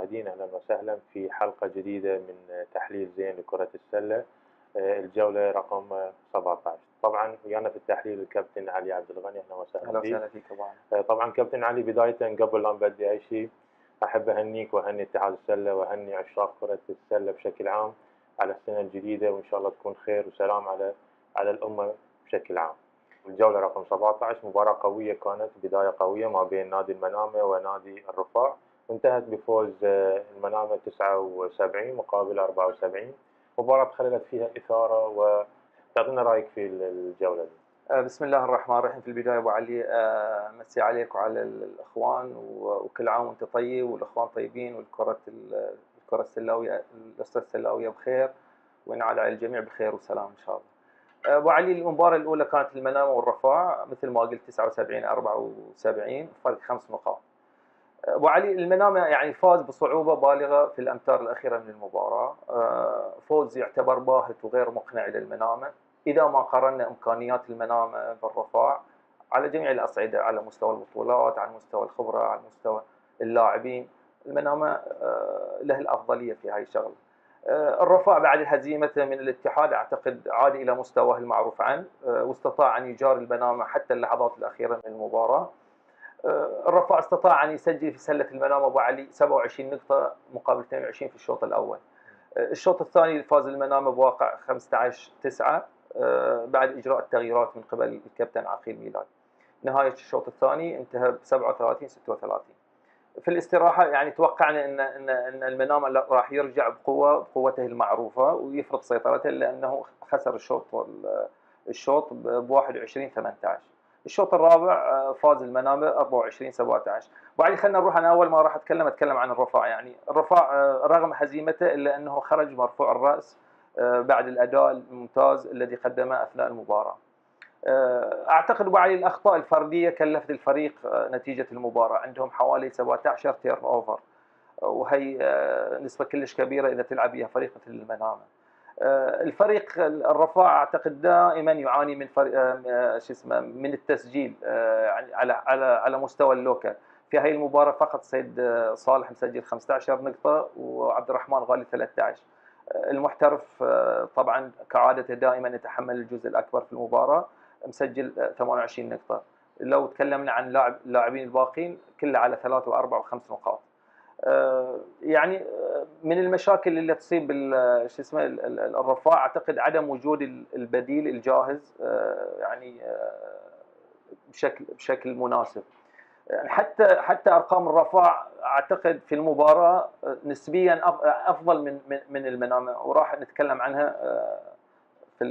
المشاهدين، أهلا وسهلا في حلقة جديدة من تحليل زين لكرة السلة. الجولة رقم 17. طبعا ويانا في التحليل الكابتن علي عبد الغني، أهلا وسهلا اهلا فيك. وسهلا فيك ابو علي. طبعا كابتن علي، بداية قبل لا نبدي أي شيء أحب أهنيك وأهني اتحاد السلة وأهني عشاق كرة السلة بشكل عام على السنة الجديدة، وإن شاء الله تكون خير وسلام على الأمة بشكل عام. الجولة رقم 17 مباراة قوية كانت، بداية قوية ما بين نادي المنامة ونادي الرفاع، انتهت بفوز المنامة 79 مقابل 74. مباراة خلت فيها إثارة، وتعطينا رأيك في الجولة دي. بسم الله الرحمن الرحيم. في البدايه ابو علي، مسي عليك وعلى الاخوان، وكل عام وانت طيب والاخوان طيبين، الكره السلاويه، الاسره السلاويه بخير، وينعاد على الجميع بخير وسلام ان شاء الله. ابو علي، المباراه الاولى كانت المنامه والرفاع مثل ما قلت 79 74، فرق 5 نقاط. ابو علي، المنامه يعني فاز بصعوبه بالغه في الامتار الاخيره من المباراه، فوز يعتبر باهت وغير مقنع للمنامه اذا ما قارنا امكانيات المنامه بالرفاع على جميع الاصعده، على مستوى البطولات، على مستوى الخبره، على مستوى اللاعبين. المنامه له الافضليه في هاي الشغله. الرفاع بعد هزيمته من الاتحاد اعتقد عاد الى مستواه المعروف عنه، واستطاع ان يجاري المنامه حتى اللحظات الاخيره من المباراه. الرفاع استطاع ان يسجل في سله المنامه ابو علي 27 نقطه مقابل 22 في الشوط الاول. الشوط الثاني فاز المنامه بواقع 15-9 بعد اجراء التغييرات من قبل الكابتن عقيل ميلاد. نهايه الشوط الثاني انتهى ب 37-36. في الاستراحه يعني توقعنا ان المنامه راح يرجع بقوته المعروفه ويفرض سيطرته، لانه خسر الشوط ب 21-18. الشوط الرابع فاز المنامه 24-17. وبعد خلينا نروح، انا اول ما راح اتكلم عن الرفاع. يعني الرفاع رغم هزيمته الا انه خرج مرفوع الراس بعد الاداء الممتاز الذي قدمه اثناء المباراه. اعتقد ابو علي الاخطاء الفرديه كلفت الفريق نتيجه المباراه. عندهم حوالي 17 تيرن اوفر، وهي نسبه كلش كبيره اذا تلعب بها فريق مثل المنامه. الفريق الرفاع اعتقد دائما يعاني من شو اسمه من التسجيل على مستوى اللوكل. في هذه المباراه فقط سيد صالح مسجل 15 نقطه، وعبد الرحمن غالي 13. المحترف طبعا كعادته دائما يتحمل الجزء الاكبر في المباراه، مسجل 28 نقطه. لو تكلمنا عن اللاعبين الباقين كله على 3 و4 و5 نقاط. يعني من المشاكل اللي تصيب شو اسمه الرفاع اعتقد عدم وجود البديل الجاهز يعني بشكل مناسب. يعني حتى ارقام الرفاع اعتقد في المباراه نسبيا افضل من المنامه، وراح نتكلم عنها في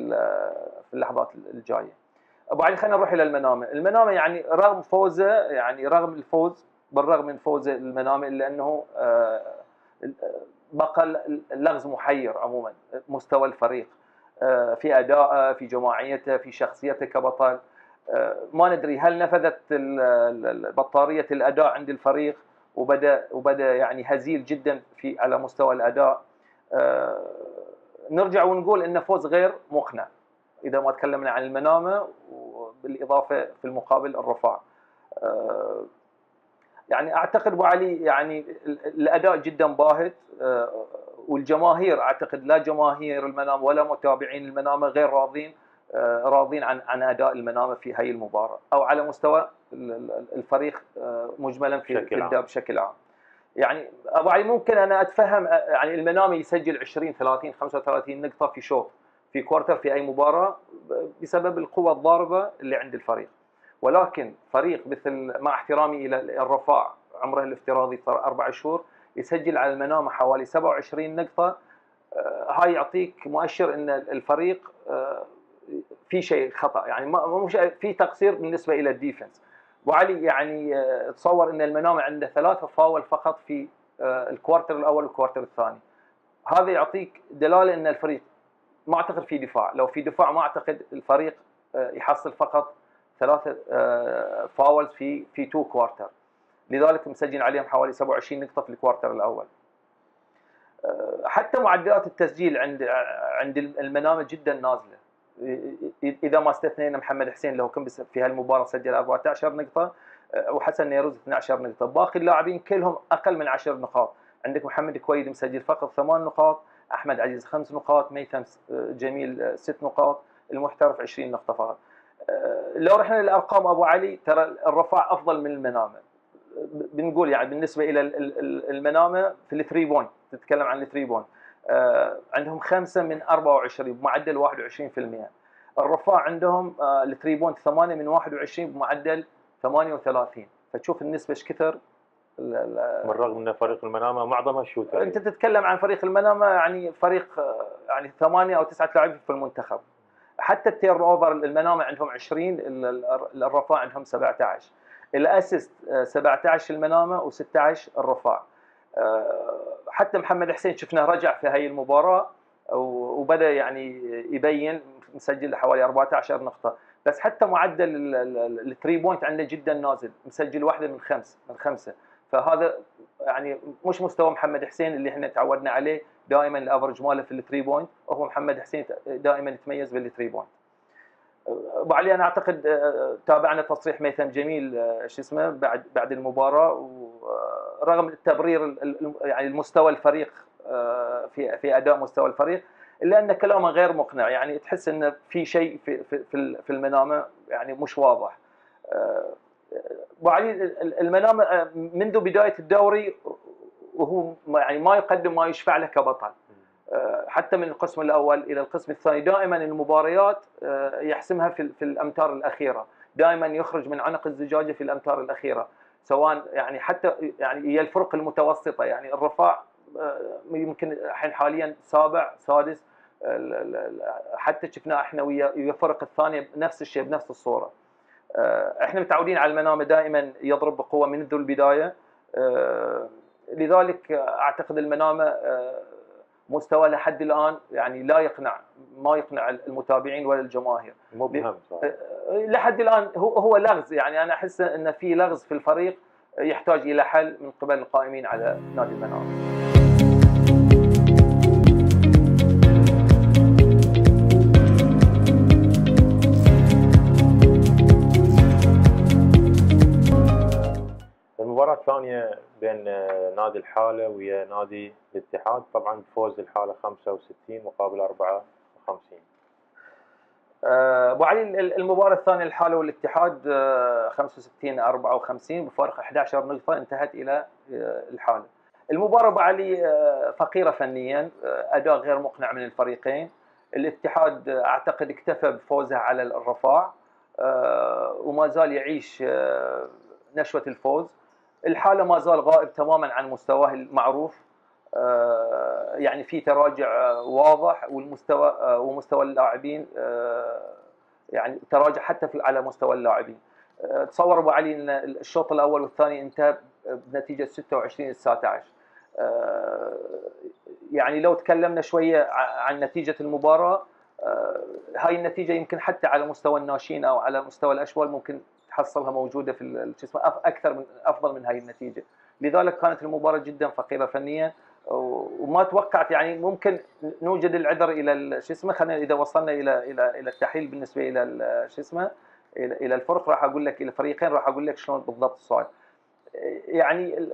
اللحظات الجايه. ابو علي، خلينا نروح الى المنامه. المنامه يعني رغم فوزه، يعني رغم الفوز، بالرغم من فوز المنامه الا انه بقى اللغز محير عموما. مستوى الفريق في ادائه، في جماعيته، في شخصيته كبطل. ما ندري هل نفذت بطاريه الاداء عند الفريق وبدا يعني هزيل جدا على مستوى الاداء. نرجع ونقول انه فوز غير مقنع اذا ما تكلمنا عن المنامه، وبالاضافه في المقابل الرفاع. يعني اعتقد ابو علي يعني الاداء جدا باهت، والجماهير اعتقد لا جماهير المنامه ولا متابعين المنامه غير راضين عن اداء المنامه في هذه المباراه، او على مستوى الفريق مجملا في بشكل عام. يعني ابو علي ممكن انا اتفهم يعني المنامه يسجل 20 30 35 نقطه في شوط، في كوارتر، في اي مباراه بسبب القوه الضاربه اللي عند الفريق. ولكن فريق مثل، مع احترامي الى الرفاع عمره الافتراضي 4 شهور، يسجل على المنامه حوالي 27 نقطه، هاي يعطيك مؤشر ان الفريق في شيء خطا، يعني مش في تقصير بالنسبه الى الديفنس. ابو علي يعني تصور ان المنامه عنده 3 فاول فقط في الكوارتر الاول والكوارتر الثاني. هذا يعطيك دلاله ان الفريق ما اعتقد في دفاع. لو في دفاع ما اعتقد الفريق يحصل فقط 3 فاولز في 2 كوارتر، لذلك مسجل عليهم حوالي 27 نقطه في الكوارتر الاول. حتى معدلات التسجيل عند المنامه جدا نازله، اذا ما استثنينا محمد حسين اللي هو كان في هالمباراه سجل 14 نقطه، وحسن نيروز 12 نقطه. باقي اللاعبين كلهم اقل من 10 نقاط. عندك محمد كويد مسجل فقط 8 نقاط، احمد عزيز 5 نقاط، ميثم جميل 6 نقاط، المحترف 20 نقطه فقط. لو رحنا للارقام ابو علي، ترى الرفاع افضل من المنامه. بنقول يعني بالنسبه الى المنامه في الثري بوينت، تتكلم عن الثري بوينت، عندهم 5 من 24 بمعدل 21%. الرفاع عندهم الثري بوينت 8 من 21 بمعدل 38. فتشوف النسبه ايش كثر. بالرغم ان فريق المنامه معظمها شوتر. انت تتكلم عن فريق المنامه، يعني فريق يعني 8 او 9 لاعبين في المنتخب. حتى التيرن اوفر المنامه عندهم 20، الرفاع عندهم 17. الاسيست 17 المنامه و16 الرفاع. حتى محمد حسين شفناه رجع في هاي المباراه وبدا يعني يبين، مسجل حوالي 14 نقطه. بس حتى معدل الثري بوينت عنده جدا نازل، مسجل واحده من خمسه. فهذا يعني مش مستوى محمد حسين اللي احنا تعودنا عليه. دائما الافرج ماله في الثري بوينت، وهو محمد حسين دائما يتميز بالثري بوينت. ابو علي انا اعتقد تابعنا تصريح ميثم جميل شو اسمه بعد المباراه، ورغم التبرير يعني المستوى الفريق في اداء مستوى الفريق، الا ان كلامه غير مقنع. يعني تحس انه في شيء في المنامه يعني مش واضح. ابو علي المنامه منذ بدايه الدوري وهو يعني ما يقدم ما يشفع له كبطل. حتى من القسم الاول الى القسم الثاني دائما المباريات يحسمها في الامتار الاخيره، دائما يخرج من عنق الزجاجه في الامتار الاخيره، سواء يعني حتى يعني هي الفرق المتوسطه. يعني الرفاع يمكن الحين حاليا سابع سادس، حتى شفنا احنا ويا الفرق الثانيه نفس الشيء بنفس الصوره. احنا متعودين على المنامه دائما يضرب بقوه منذ البدايه. لذلك اعتقد المنامه مستوى لحد الان يعني ما يقنع المتابعين ولا الجماهير. مبهم صحيح. لحد الان هو لغز. يعني انا احس ان في لغز في الفريق يحتاج الى حل من قبل القائمين على نادي المنامه. المباراة الثانية بين نادي الحالة ويا نادي الاتحاد، طبعا بفوز الحالة 65 مقابل 54. ابو علي المباراة الثانية الحالة والاتحاد 65-54 بفارق 11 نقطة انتهت الى الحالة. المباراة ابو علي فقيرة فنيا، اداء غير مقنع من الفريقين. الاتحاد اعتقد اكتفى بفوزه على الرفاع وما زال يعيش نشوة الفوز. الحالة ما زال غائب تماما عن مستواه المعروف، يعني في تراجع واضح، والمستوى ومستوى اللاعبين يعني تراجع حتى على مستوى اللاعبين. تصور ابو علي ان الشوط الاول والثاني انتهى بنتيجه 26-19. يعني لو تكلمنا شويه عن نتيجه المباراه، هاي النتيجه يمكن حتى على مستوى الناشئين او على مستوى الاشبال ممكن تحصلها موجوده في اكثر من افضل من هاي النتيجه. لذلك كانت المباراه جدا فقيره فنيا، وما توقعت يعني ممكن نوجد العذر الى خلينا اذا وصلنا الى التحليل بالنسبه الى الى الفرق، راح اقول لك الى الفريقين، راح اقول لك شلون بالضبط صار. يعني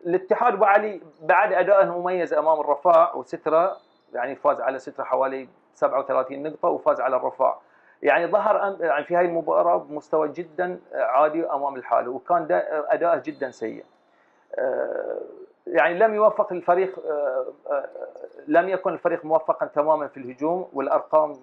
الاتحاد ابو علي بعد ادائه المميز امام الرفاع وسترة، يعني فاز على سترة حوالي 37 نقطه وفاز على الرفاع، يعني ظهر يعني في هذه المباراه بمستوى جدا عادي امام الحاله، وكان اداءه جدا سيء. يعني لم يوفق الفريق، لم يكن الفريق موفقا تماما في الهجوم، والارقام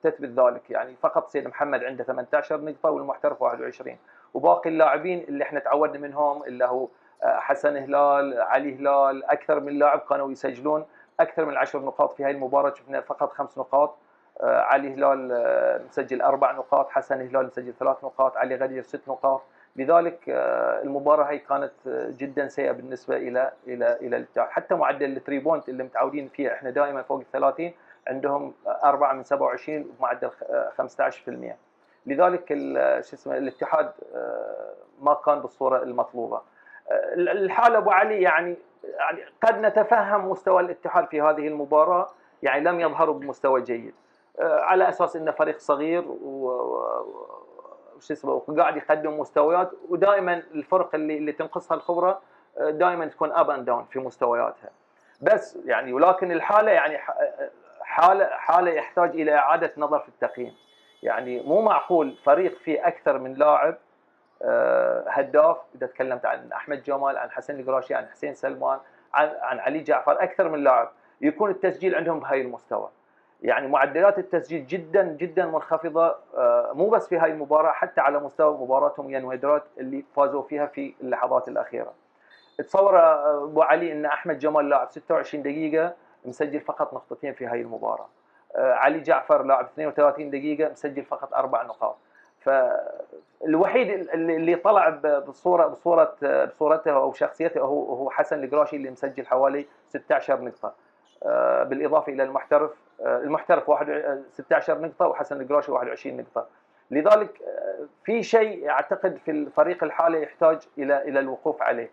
تثبت ذلك. يعني فقط سيد محمد عنده 18 نقطه والمحترف 21، وباقي اللاعبين اللي احنا تعودنا منهم اللي هو حسن هلال، علي هلال، اكثر من لاعب كانوا يسجلون اكثر من 10 نقاط في هذه المباراه. شفنا فقط 5 نقاط. علي هلال مسجل 4 نقاط، حسن هلال مسجل 3 نقاط، علي غدير 6 نقاط. لذلك المباراه هي كانت جدا سيئه بالنسبه الى الاتحاد. حتى معدل الثري بوينت اللي متعودين فيه احنا دائما فوق ال 30 عندهم 4 من 27 بمعدل 15%. لذلك الاتحاد ما كان بالصوره المطلوبه. الحاله ابو علي يعني قد نتفهم مستوى الاتحاد في هذه المباراه، يعني لم يظهروا بمستوى جيد على اساس انه فريق صغير وقاعد يقدم مستويات، ودائما الفرق اللي تنقصها الخبره دائما تكون اب اند داون في مستوياتها. بس يعني ولكن الحاله يعني حاله يحتاج الى اعاده نظر في التقييم. يعني مو معقول فريق فيه اكثر من لاعب هداف، اذا تكلمت عن احمد جمال، عن حسن القراشي، عن حسين سلمان، عن علي جعفر، اكثر من لاعب يكون التسجيل عندهم بهاي المستوى. يعني معدلات التسجيل جدا جدا منخفضه، مو بس في هاي المباراه، حتى على مستوى مباراتهم ويا الودرات اللي فازوا فيها في اللحظات الاخيره. تصور ابو علي ان احمد جمال لاعب 26 دقيقه مسجل فقط نقطتين في هاي المباراه. علي جعفر لاعب 32 دقيقه مسجل فقط 4 نقاط. فالوحيد اللي طلع بصورته او شخصيته هو حسن القراشي اللي مسجل حوالي 16 نقطه، بالاضافه الى المحترف 16 نقطه، وحسن القراشي 21 نقطه. لذلك في شيء اعتقد في الفريق الحالي يحتاج الى الوقوف عليه.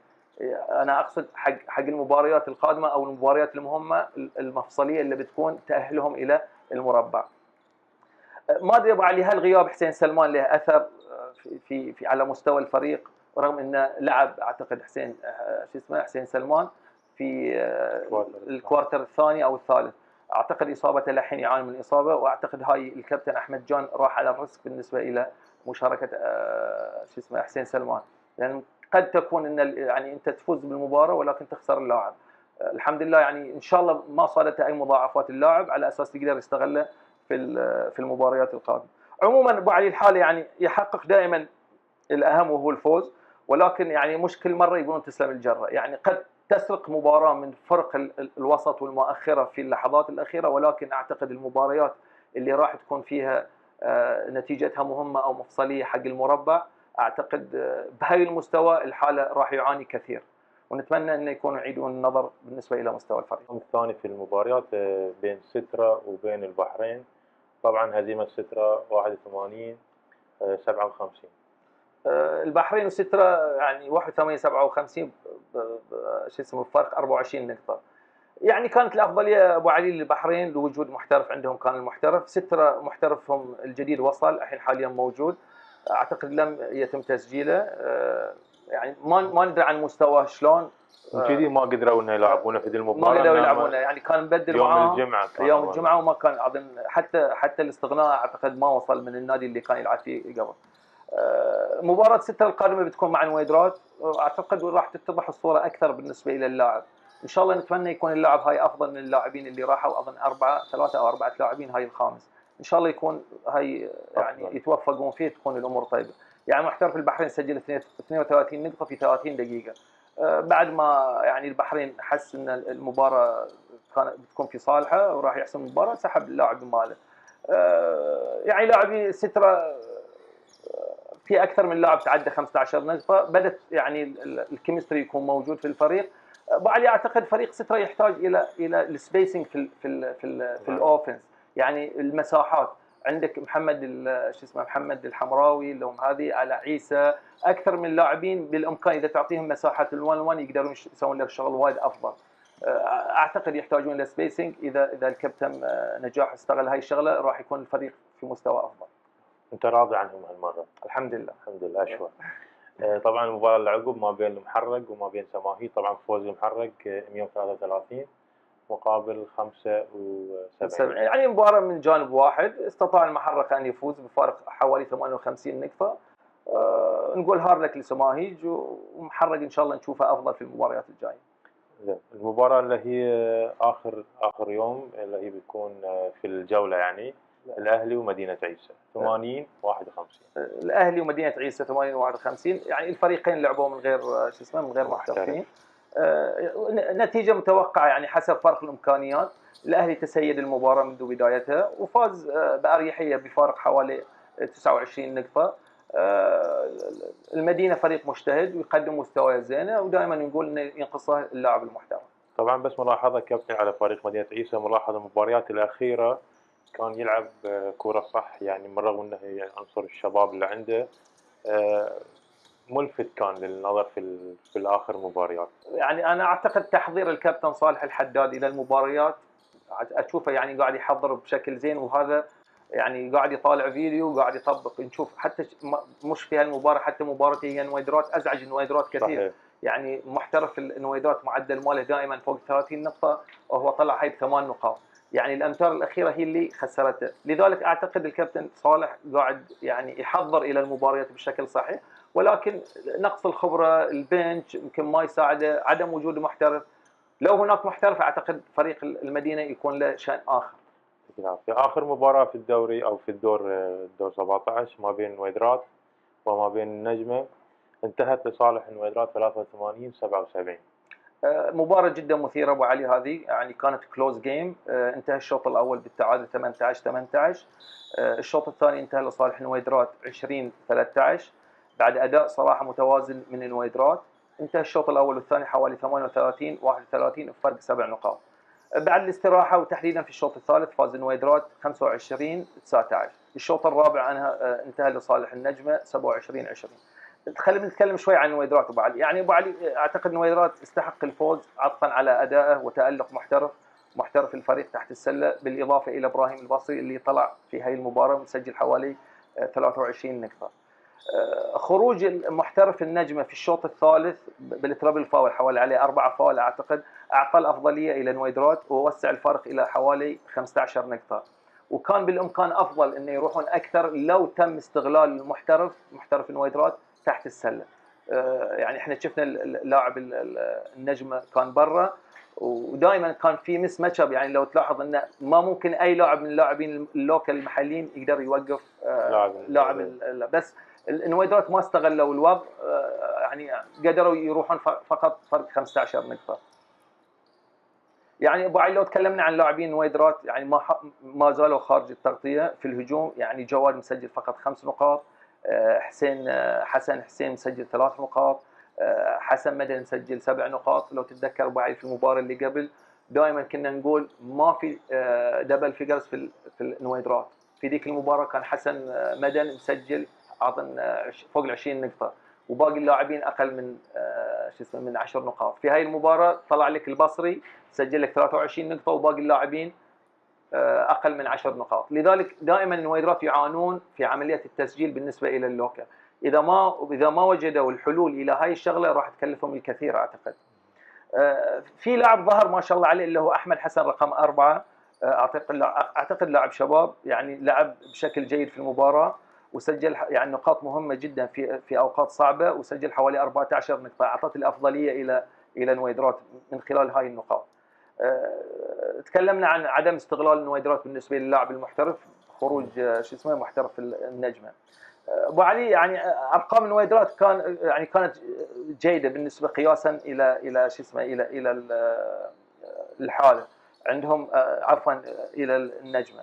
انا اقصد حق المباريات القادمه او المباريات المهمه المفصليه اللي بتكون تاهلهم الى المربع. ما ادري ابو علي، هل غياب حسين سلمان له اثر في على مستوى الفريق، رغم انه لعب اعتقد حسين سلمان في الكوارتر الثاني او الثالث. اعتقد اصابته للحين يعاني من اصابه، واعتقد هاي الكابتن احمد جان راح على الريسك بالنسبه الى مشاركه حسين سلمان، لان قد تكون ان يعني انت تفوز بالمباراه ولكن تخسر اللاعب. الحمد لله يعني ان شاء الله ما صارت اي مضاعفات اللاعب، على اساس يقدر يستغله في المباريات القادمه. عموما ابو علي الحالي يعني يحقق دائما الاهم وهو الفوز، ولكن يعني مش كل مره يقولون تسلم الجره. يعني قد تسرق مباراه من فرق الوسط والمؤخره في اللحظات الاخيره، ولكن اعتقد المباريات اللي راح تكون فيها نتيجتها مهمه او مفصليه حق المربع، اعتقد بهاي المستوى الحاله راح يعاني كثير، ونتمنى انه يكونوا يعيدون النظر بالنسبه الى مستوى الفريق. الثاني في المباريات بين سترة وبين البحرين. طبعا هزيمة سترة 81 57. البحرين وسترة يعني 81 57 بفرق 24 نقطة. يعني كانت الافضليه ابو علي للبحرين لوجود محترف عندهم، كان المحترف. سترة محترفهم الجديد وصل الحين حاليا موجود، اعتقد لم يتم تسجيله. يعني ما ندري عن مستواه شلون. كذي ما قدروا انه يلعبونه في المباراه، ما قدروا يلعبونه، يعني كان مبدل يوم الجمعه وما كان اظن حتى الاستغناء اعتقد ما وصل من النادي اللي كان يلعب فيه قبل. مباراة سترة القادمة بتكون مع الودرات، اعتقد راح تتضح الصورة اكثر بالنسبة الى اللاعب. ان شاء الله نتمنى يكون اللاعب هاي افضل من اللاعبين اللي راحوا، اظن 3 أو 4 لاعبين هاي الخامس. ان شاء الله يكون هاي يعني يتوفقون فيه، تكون الامور طيبه. يعني محترف البحرين سجل 32 نقطة في 30 دقيقة، بعد ما يعني البحرين حس ان المباراة بتكون في صالحه وراح يحسم المباراة، سحب اللاعب ماله. يعني لاعبي سترة في اكثر من لاعب تعدى 15 نقطه، بدت يعني الكيمستري يكون موجود في الفريق. بعد اعتقد فريق سترة يحتاج الى السبيسنج في الاوفنس، يعني المساحات. عندك محمد الحمراوي، لهم هذه على عيسى، اكثر من لاعبين بالامكان اذا تعطيهم مساحات ال1-1 يقدرون يسوون لك شغل وايد افضل. اعتقد يحتاجون الى سبيسنج، اذا الكابتن نجاح استغل هاي الشغله راح يكون الفريق في مستوى افضل. انت راضي عنهم هالمره؟ الحمد لله. الحمد لله. اشوى. طبعا المباراه اللي عقب ما بين المحرق وما بين سماهي، طبعا فوز المحرق 133 مقابل 75. يعني مباراه من جانب واحد، استطاع المحرق ان يفوز بفارق حوالي 58 نقطه. نقول هارد لك لسماهيج، ومحرق ان شاء الله نشوفه افضل في المباريات الجايه. المباراه اللي هي اخر يوم اللي هي بتكون في الجوله، يعني الاهلي ومدينه عيسى 80 51. الاهلي ومدينه عيسى 80 51. يعني الفريقين لعبوا من غير من غير محترفين. نتيجه متوقعه يعني حسب فرق الامكانيات. الاهلي تسيد المباراه منذ بدايتها وفاز باريحيه بفارق حوالي 29 نقطه. المدينه فريق مجتهد ويقدم مستويات زينه، ودائما نقول انه ينقصه اللاعب المحترف. طبعا بس ملاحظه كابتن على فريق مدينه عيسى، ملاحظه المباريات الاخيره كان يلعب كرة صح، يعني من رغم انه عنصر الشباب اللي عنده ملفت كان للنظر في الاخر مباريات. يعني انا اعتقد تحضير الكابتن صالح الحداد الى المباريات اشوفه يعني قاعد يحضر بشكل زين، وهذا يعني قاعد يطالع فيديو وقاعد يطبق. نشوف حتى مش في هالمباراه، حتى مباراه الودرات ازعج الودرات كثير. صحيح. يعني محترف النويدات معدل ماله دائما فوق 30 نقطه، وهو طلع هاي بثمان نقاط. يعني الامتار الاخيره هي اللي خسرته، لذلك اعتقد الكابتن صالح قاعد يعني يحضر الى المباريات بشكل صحيح، ولكن نقص الخبره، البنش يمكن ما يساعده، عدم وجود محترف. لو هناك محترف اعتقد فريق المدينه يكون له شان اخر. في آخر مباراة في الدوري أو في الدور 17 ما بين النويدرات وما بين النجمة انتهت لصالح النويدرات 83-77. مباراة جدا مثيرة ابو علي، هذه يعني كانت كلوز جيم. انتهى الشوط الاول بالتعادل 18-18. الشوط الثاني انتهى لصالح النويدرات 20-13 بعد اداء صراحة متوازن من النويدرات. انتهى الشوط الاول والثاني حوالي 38-31 بفرق 7 نقاط. بعد الاستراحة وتحديدا في الشوط الثالث فاز النويدرات 25-19. الشوط الرابع انتهى لصالح النجمة 27-20. خلينا نتكلم شوي عن النويدرات ابو علي. يعني ابو علي اعتقد النويدرات استحق الفوز عطفا على ادائه وتالق محترف الفريق تحت السله، بالاضافه الى ابراهيم البصري اللي طلع في هاي المباراه مسجل حوالي 23 نقطه. خروج محترف النجمه في الشوط الثالث بالترابل فاول، حوالي عليه 4 فاول اعتقد، اعطى الافضليه الى النويدرات ووسع الفرق الى حوالي 15 نقطه. وكان بالامكان افضل انه يروحون اكثر لو تم استغلال محترف النويدرات تحت السله. يعني احنا شفنا اللاعب النجمه كان برا، ودائما كان في مس ماتش اب. يعني لو تلاحظ انه ما ممكن اي لاعب من اللاعبين اللوكال المحليين يقدر يوقف لاعب بس النويدرات ما استغلوا الوضع، يعني قدروا يروحون فقط فرق 15 نقطه. يعني ابو علي لو تكلمنا عن لاعبين النويدرات، يعني ما زالوا خارج التغطيه في الهجوم. يعني جواد مسجل فقط 5 نقاط، حسن حسين مسجل 3 نقاط، حسن مدن مسجل 7 نقاط. لو تتذكر ابو علي في المباراه اللي قبل دائما كنا نقول ما في دبل فيجرز في النويدرات. في ذيك المباراه كان حسن مدن مسجل اعطى فوق ال 20 نقطه، وباقي اللاعبين اقل من من 10 نقاط. في هاي المباراه طلع لك البصري سجل لك 23 نقطه وباقي اللاعبين اقل من 10 نقاط. لذلك دائما النويدرات يعانون في عمليه التسجيل بالنسبه الى اللوكل. اذا ما وجدوا الحلول الى هاي الشغله راح تكلفهم الكثير اعتقد. في لاعب ظهر ما شاء الله عليه اللي هو احمد حسن رقم 4. اعتقد لاعب شباب، يعني لعب بشكل جيد في المباراه وسجل يعني نقاط مهمه جدا في اوقات صعبه، وسجل حوالي 14 نقطه، اعطت الافضليه الى النويدرات من خلال هاي النقاط. تكلمنا عن عدم استغلال النويدرات بالنسبه للاعب المحترف، خروج محترف النجمه. ابو علي يعني ارقام النويدرات كانت جيده بالنسبه قياسا الى الى الحاله. عندهم عفوا الى النجمه،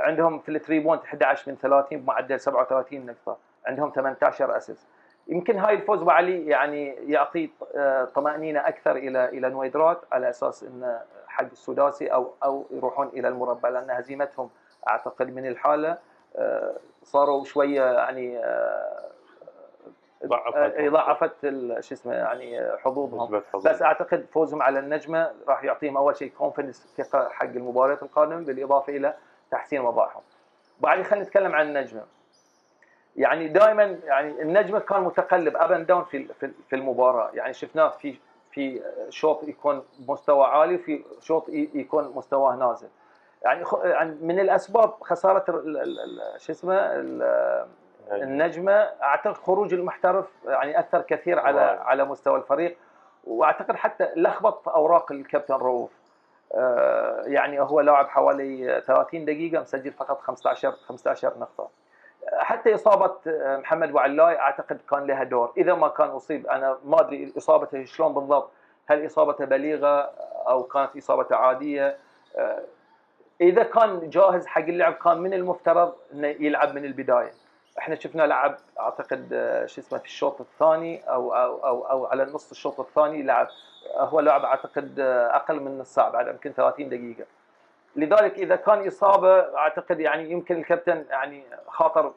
عندهم في الثري بوينت 11 من 30 بمعدل 37 نقطه، عندهم 18 اسيست. يمكن هاي الفوز ابو علي يعني يعطي طمانينه اكثر الى النويدرات على اساس انه حق السداسي او يروحون الى المربع، لان هزيمتهم اعتقد من الحاله صاروا شويه يعني ضعفت يعني حظوظهم. بس اعتقد فوزهم على النجمه راح يعطيهم اول شيء كونفدنس، ثقه حق المباريات القادمه، بالاضافه الى تحسين وضعهم. بعد خلينا نتكلم عن النجمه. يعني دائما يعني النجمه كان متقلب اب اند داون في المباراه. يعني شفناه في شوط يكون مستوى عالي وفي شوط يكون مستواه نازل. يعني من الاسباب خساره النجمه اعتقد خروج المحترف يعني اثر كثير على مستوى الفريق، واعتقد حتى لخبط اوراق الكابتن رؤوف. يعني هو لاعب حوالي 30 دقيقه مسجل فقط 15 نقطه. حتى اصابه محمد بوعلاي اعتقد كان لها دور. اذا ما كان اصيب، انا ما ادري اصابته شلون بالضبط، هل اصابته بليغه او كانت اصابته عاديه. اذا كان جاهز حق اللعب كان من المفترض انه يلعب من البدايه. احنا شفنا لعب اعتقد في الشوط الثاني او على نص الشوط الثاني لعب. هو لاعب اعتقد اقل من نص ساعه، بعد يمكن 30 دقيقه. لذلك اذا كان اصابه اعتقد يعني يمكن الكابتن يعني خاطر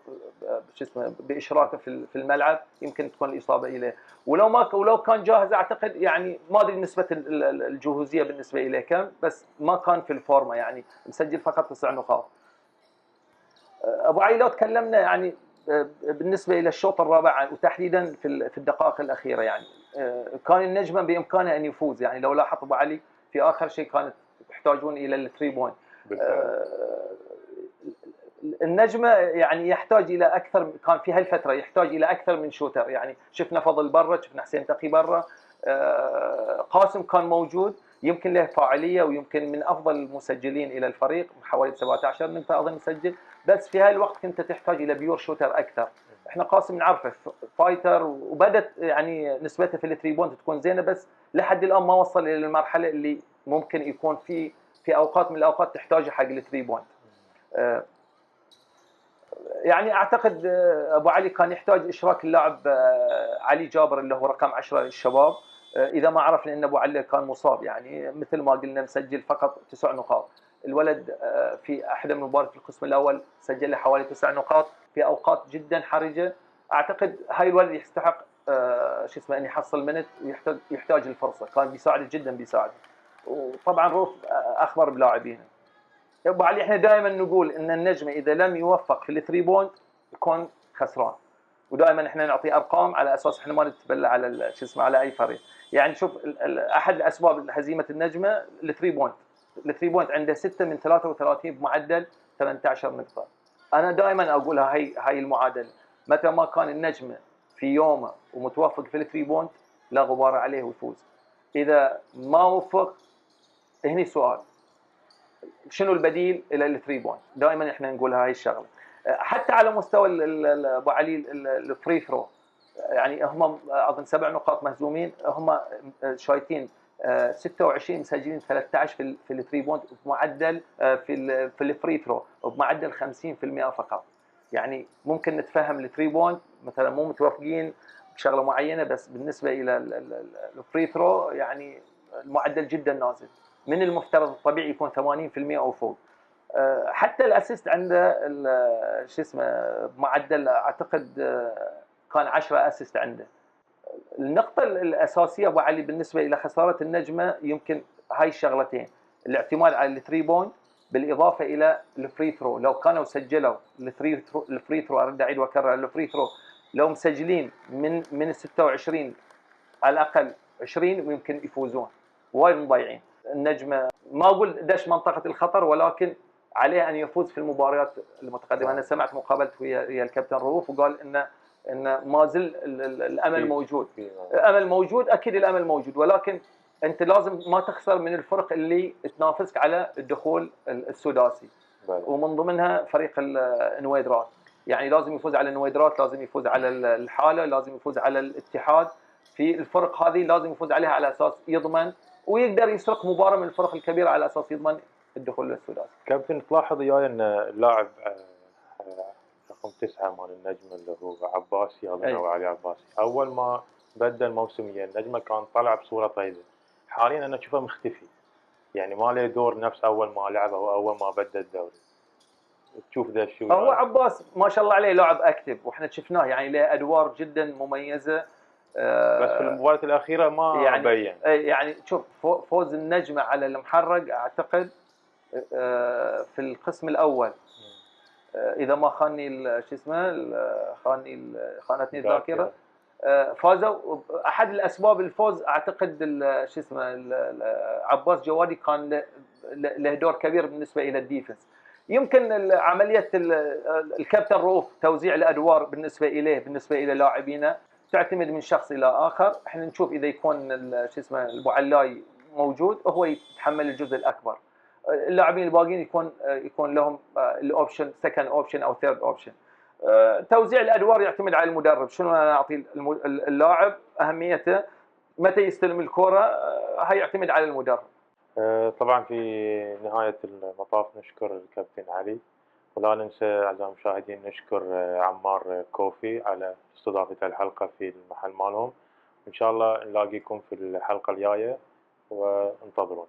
باشراكه في الملعب، يمكن تكون الاصابه اليه. ولو كان جاهز اعتقد يعني ما ادري نسبه الجهوزيه بالنسبه اليه كم، بس ما كان في الفورمه، يعني مسجل فقط 9 نقاط. ابو علي لو تكلمنا يعني بالنسبه الى الشوط الرابع وتحديدا في الدقائق الاخيره يعني كان النجمه بامكانه ان يفوز. يعني لو لاحظ ابو علي في اخر شيء كانت يحتاجون الى الثري بوينت. النجمه يعني يحتاج الى اكثر، كان في هالفتره يحتاج الى اكثر من شوتر. يعني شفنا فضل برا، شفنا حسين تقي برا، قاسم كان موجود يمكن له فاعليه ويمكن من افضل المسجلين الى الفريق حوالي 17 نقطه اظن مسجل. بس في هاي الوقت كنت تحتاج الى بيور شوتر اكثر. احنا قاسم نعرفه فايتر وبدت يعني نسبته في الثري بوينت تكون زينه، بس لحد الان ما وصل الى المرحله اللي ممكن يكون في اوقات من الاوقات تحتاجه حق الثري بوينت. يعني اعتقد ابو علي كان يحتاج اشراك اللاعب علي جابر اللي هو رقم 10 للشباب. اذا ما عرف لان ابو علي كان مصاب، يعني مثل ما قلنا مسجل فقط 9 نقاط. الولد في احد المباريات في القسم الاول سجل له حوالي 9 نقاط في اوقات جدا حرجه. اعتقد هاي الولد يستحق شو اسمه ان يحصل منت ويحتاج الفرصه، كان بيساعد جدا بيساعد. وطبعا روف اخبر بلاعبينه. ابو علي احنا دائما نقول ان النجم اذا لم يوفق في الثري بوينت يكون خسران، ودائما احنا نعطي ارقام على اساس احنا ما نتبلى على شو اسمه على اي فريق. يعني شوف احد اسباب هزيمه النجمه الثري بوينت. الثري بوينت عنده 6 من 33 بمعدل 18 نقطه. انا دائما اقولها هاي المعادله، متى ما كان النجمه في يومه ومتوفق في الثري بوينت لا غبار عليه ويفوز. اذا ما وفق هني سؤال شنو البديل الى الثري بوينت. دائما احنا نقول هاي الشغله. حتى على مستوى ابو علي الفري ثرو، يعني هم اظن 7 نقاط مهزومين، هم شايتين 26 مسجلين 13 في الثري بوينت بمعدل في الفري ثرو بمعدل 50% فقط. يعني ممكن نتفهم الثري بوينت مثلا مو متوافقين بشغله معينه، بس بالنسبه الى الفري ثرو يعني المعدل جدا نازل. من المفترض الطبيعي يكون 80% او فوق. حتى الاسيست عنده شو اسمه معدل اعتقد كان 10 اسيست عنده. النقطه الاساسيه ابو علي بالنسبه الى خساره النجمه يمكن هاي الشغلتين، الاعتماد على الثري بوينت بالاضافه الى الفري ثرو. لو كانوا سجلوا الفري ثرو ارد اعيد واكرر الفري ثرو، لو مسجلين من ال 26 على الاقل 20 يمكن يفوزون. وايد مضيعين. النجمه ما اقول دش منطقه الخطر، ولكن عليه ان يفوز في المباريات المتقدمه. انا سمعت مقابله ويا الكابتن رؤوف وقال ان ما زال الامل موجود. الامل موجود، اكيد الامل موجود، ولكن انت لازم ما تخسر من الفرق اللي تنافسك على الدخول السداسي، ومن ضمنها فريق النويدرات. يعني لازم يفوز على النويدرات، لازم يفوز على الحاله، لازم يفوز على الاتحاد. في الفرق هذه لازم يفوز عليها على اساس يضمن ويقدر يسرق مباراه من الفرق الكبيره على اساس يضمن الدخول للسداسي. كابتن تلاحظ وياي ان اللاعب رقم 9 مال النجمه اللي هو عباسي اظن او علي عباسي، اول ما بدا الموسميه النجمه كان طلع بصوره طيبه، حاليا انا اشوفه مختفي، يعني ما له دور نفس اول ما لعب او اول ما بدا الدوري. تشوف ذا الشيء؟ هو عباس ما شاء الله عليه لاعب اكتف واحنا شفناه، يعني له ادوار جدا مميزه. بس في المباراه الاخيره ما يعني بين. يعني شوف فوز النجمه على المحرق اعتقد في القسم الاول، اذا ما خانني شو اسمه خانتني الذاكره، فازوا. احد الاسباب الفوز اعتقد شو اسمه عباس جوادي كان له دور كبير بالنسبه الى الديفنس. يمكن عمليه الكابتن رؤوف توزيع الادوار بالنسبه الى لاعبينا تعتمد من شخص الى اخر. احنا نشوف اذا يكون شو اسمه ابو علاي موجود هو يتحمل الجزء الاكبر، اللاعبين الباقيين يكون لهم الاوبشن سكند اوبشن او ثيرد اوبشن. توزيع الادوار يعتمد على المدرب، شنو انا اعطي اللاعب اهميته، متى يستلم الكره، هاي يعتمد على المدرب. طبعا في نهايه المطاف نشكر الكابتن علي، ولا ننسى اعزائي المشاهدين نشكر عمار كوفي على استضافة الحلقه في المحل مالهم. ان شاء الله نلاقيكم في الحلقه الجايه وانتظرونا.